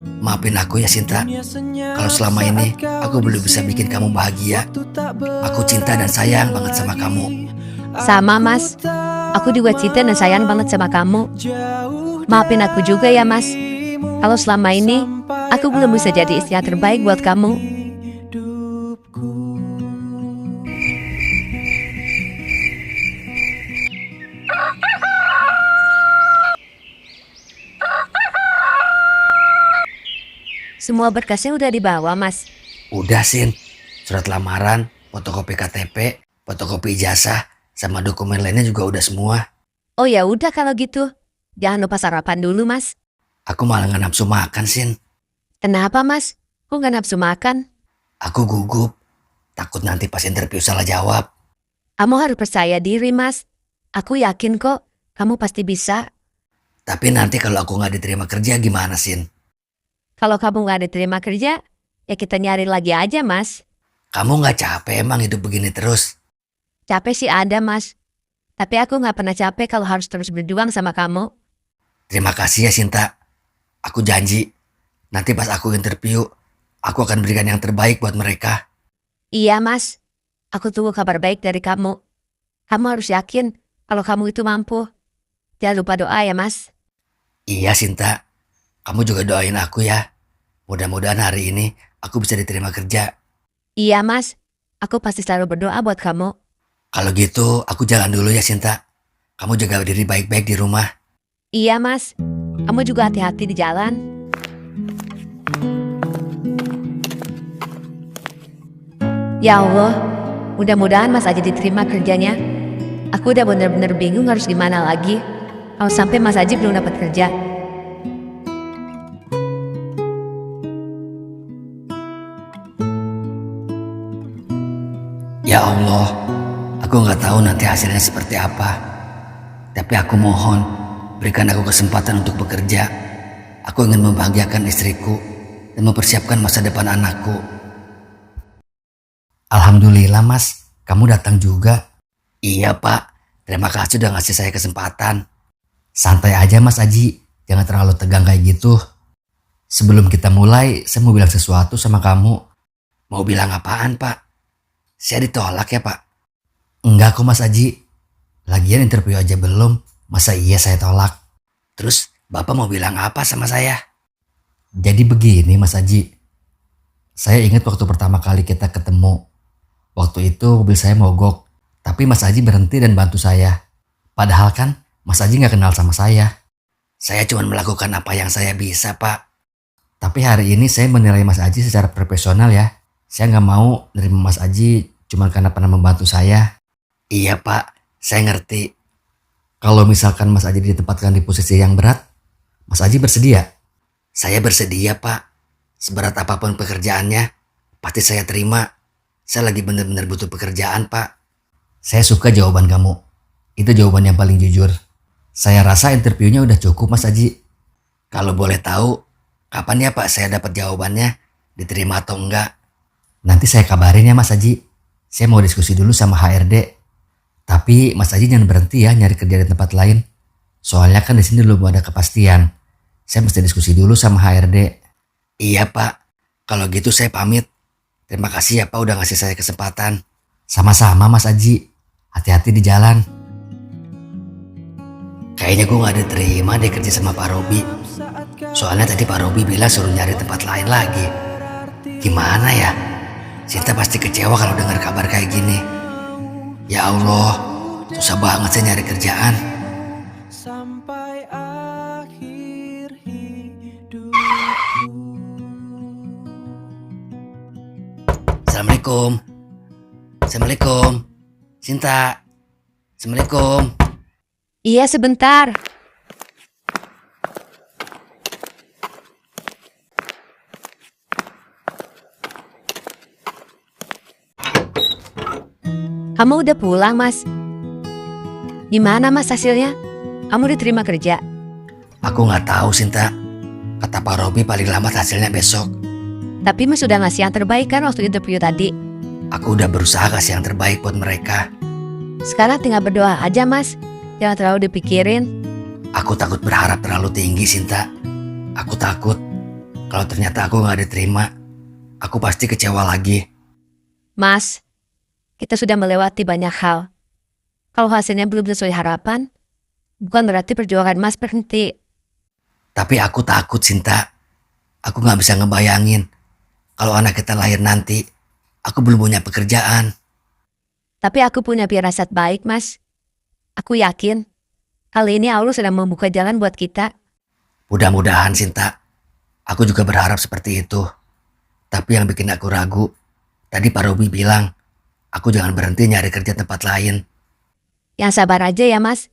Maafin aku ya Sinta, kalau selama ini aku belum bisa bikin kamu bahagia. Aku cinta dan sayang banget sama kamu. Sama Mas, aku juga cinta dan sayang banget sama kamu. Maafin aku juga ya Mas, kalau selama ini aku belum bisa jadi istri yang terbaik buat kamu. Semua berkasnya udah dibawa Mas. Udah Sin, surat lamaran, fotokopi KTP, fotokopi ijazah, sama dokumen lainnya juga udah semua. Oh ya udah kalau gitu, jangan lupa sarapan dulu Mas. Aku malah gak nafsu makan Sin. Kenapa Mas? Kok gak nafsu makan? Aku gugup, takut nanti pas interview salah jawab. Kamu harus percaya diri Mas. Aku yakin kok, kamu pasti bisa. Tapi nanti kalau aku gak diterima kerja gimana Sin? Kalau kamu gak diterima kerja, ya kita nyari lagi aja Mas. Kamu gak capek emang hidup begini terus? Capek sih ada Mas, tapi aku gak pernah capek kalau harus terus berjuang sama kamu. Terima kasih ya Sinta. Aku janji, nanti pas aku interview, aku akan berikan yang terbaik buat mereka. Iya Mas, aku tunggu kabar baik dari kamu. Kamu harus yakin kalau kamu itu mampu. Jangan lupa doa ya Mas. Iya Sinta, kamu juga doain aku ya. Mudah-mudahan hari ini aku bisa diterima kerja. Iya Mas, aku pasti selalu berdoa buat kamu. Kalau gitu aku jalan dulu ya Sinta. Kamu jaga diri baik-baik di rumah. Iya Mas, kamu juga hati-hati di jalan. Ya Allah, mudah-mudahan Mas Aji diterima kerjanya. Aku udah bener-bener bingung harus gimana lagi. Kalau sampai Mas Aji belum dapat kerja. Ya Allah, aku nggak tahu nanti hasilnya seperti apa. Tapi aku mohon, berikan aku kesempatan untuk bekerja. Aku ingin membahagiakan istriku dan mempersiapkan masa depan anakku. Alhamdulillah Mas, kamu datang juga. Iya Pak, terima kasih udah ngasih saya kesempatan. Santai aja Mas Aji, jangan terlalu tegang kayak gitu. Sebelum kita mulai, saya mau bilang sesuatu sama kamu. Mau bilang apaan Pak? Saya ditolak ya Pak? Enggak kok Mas Aji. Lagian interview aja belum, masa iya saya tolak? Terus Bapak mau bilang apa sama saya? Jadi begini Mas Aji. Saya ingat waktu pertama kali kita ketemu. Waktu itu mobil saya mogok, tapi Mas Aji berhenti dan bantu saya. Padahal kan Mas Aji gak kenal sama saya. Saya cuma melakukan apa yang saya bisa Pak. Tapi hari ini saya menilai Mas Aji secara profesional ya. Saya gak mau nerima Mas Aji cuma karena pernah membantu saya. Iya Pak, saya ngerti. Kalau misalkan Mas Aji ditempatkan di posisi yang berat, Mas Aji bersedia? Saya bersedia Pak. Seberat apapun pekerjaannya, pasti saya terima. Saya lagi benar-benar butuh pekerjaan Pak. Saya suka jawaban kamu. Itu jawaban yang paling jujur. Saya rasa interviewnya udah cukup Mas Aji. Kalau boleh tahu, kapan ya Pak saya dapat jawabannya? Diterima atau enggak? Nanti saya kabarin ya Mas Aji. Saya mau diskusi dulu sama HRD. Tapi Mas Aji jangan berhenti ya nyari kerja di tempat lain. Soalnya kan di sini belum ada kepastian. Saya mesti diskusi dulu sama HRD. Iya Pak, kalau gitu saya pamit. Terima kasih ya Pak udah ngasih saya kesempatan. Sama-sama Mas Aji. Hati-hati di jalan. Kayaknya gue gak diterima deh kerja sama Pak Robi. Soalnya tadi Pak Robi bilang suruh nyari tempat lain lagi. Gimana ya? Sinta pasti kecewa kalau dengar kabar kayak gini. Ya Allah, susah banget saya nyari kerjaan. Sampai akhir hidupku. Assalamualaikum. Assalamualaikum. Sinta. Assalamualaikum. Iya sebentar. Kamu udah pulang Mas? Gimana Mas hasilnya? Kamu diterima kerja? Aku nggak tahu Sinta. Kata Pak Robi paling lambat hasilnya besok. Tapi Mas sudah ngasih yang terbaik kan waktu interview tadi? Aku udah berusaha kasih yang terbaik buat mereka. Sekarang tinggal berdoa aja Mas. Jangan terlalu dipikirin. Aku takut berharap terlalu tinggi Sinta. Aku takut Kalau ternyata aku nggak diterima, aku pasti kecewa lagi. Mas, kita sudah melewati banyak hal. Kalau hasilnya belum sesuai harapan, bukan berarti perjuangan Mas berhenti. Tapi aku takut, Sinta. Aku nggak bisa ngebayangin kalau anak kita lahir nanti, aku belum punya pekerjaan. Tapi aku punya firasat baik, Mas. Aku yakin, kali ini Allah sedang membuka jalan buat kita. Mudah-mudahan, Sinta. Aku juga berharap seperti itu. Tapi yang bikin aku ragu, tadi Pak Robi bilang, aku jangan berhenti nyari kerja tempat lain. Yang sabar aja ya, Mas.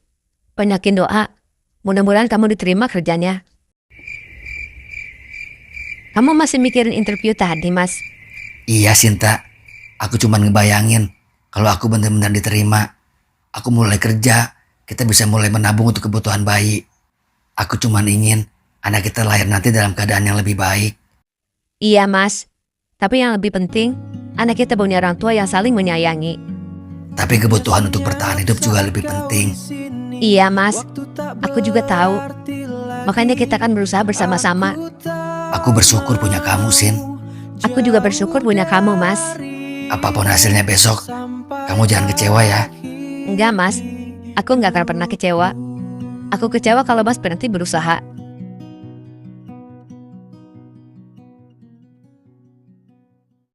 Banyakin doa. Mudah-mudahan kamu diterima kerjanya. Kamu masih mikirin interview tadi, Mas? Iya, Sinta. Aku cuma ngebayangin kalau aku benar-benar diterima. Aku mulai kerja, kita bisa mulai menabung untuk kebutuhan bayi. Aku cuma ingin anak kita lahir nanti dalam keadaan yang lebih baik. Iya, Mas. Tapi yang lebih penting, anak kita punya orang tua yang saling menyayangi. Tapi kebutuhan untuk bertahan hidup juga lebih penting. Iya, Mas. Aku juga tahu. Makanya kita kan berusaha bersama-sama. Aku bersyukur punya kamu, Sin. Aku juga bersyukur punya kamu, Mas. Apapun hasilnya besok, kamu jangan kecewa ya. Enggak, Mas. Aku nggak akan pernah kecewa. Aku kecewa kalau Mas berhenti berusaha.